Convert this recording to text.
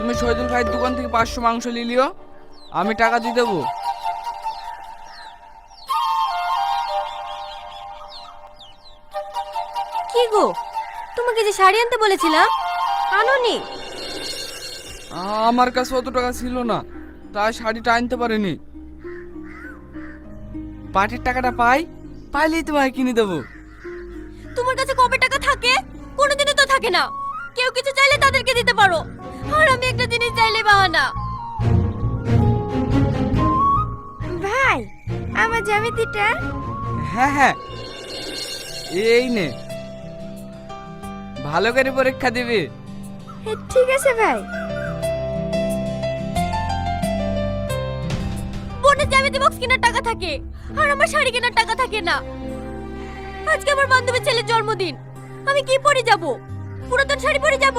তুমি শহীদুল ভাইয়ের দোকান থেকে 500 মাংস নিলিও, আমি টাকা দিয়ে দেবো। কি গো, তোমাকে যে শাড়ি আনতে বলেছিলাম আনোনি? আমার কাছে অত টাকা ছিল না, তাই শাড়িটা আনতে পারিনি। পাটের টাকাটা পাইলেই তোমায় কিনে দেবো। তোমার কাছে কবে টাকা থাকে? কোনোদিনও তো থাকে না। কেউ কিছু চাইলে তাদেরকে দিতে পারো, আর আমি একটা জিনিস চাইলে বাহানা। ভাই, আমার জ্যামিতিটা। হ্যাঁ হ্যাঁ, এই নে, ভালো করে পরীক্ষা দিবি। ঠিক আছে ভাই। বোনের জ্যামিতি বক্স কেনার টাকা থাকে, আর আমার শাড়ি কেনার টাকা থাকে না। আজকে আমার বান্ধবীর ছেলের জন্মদিন, আমি কি পরে যাব? পুরাতন শাড়ি পরে যাব?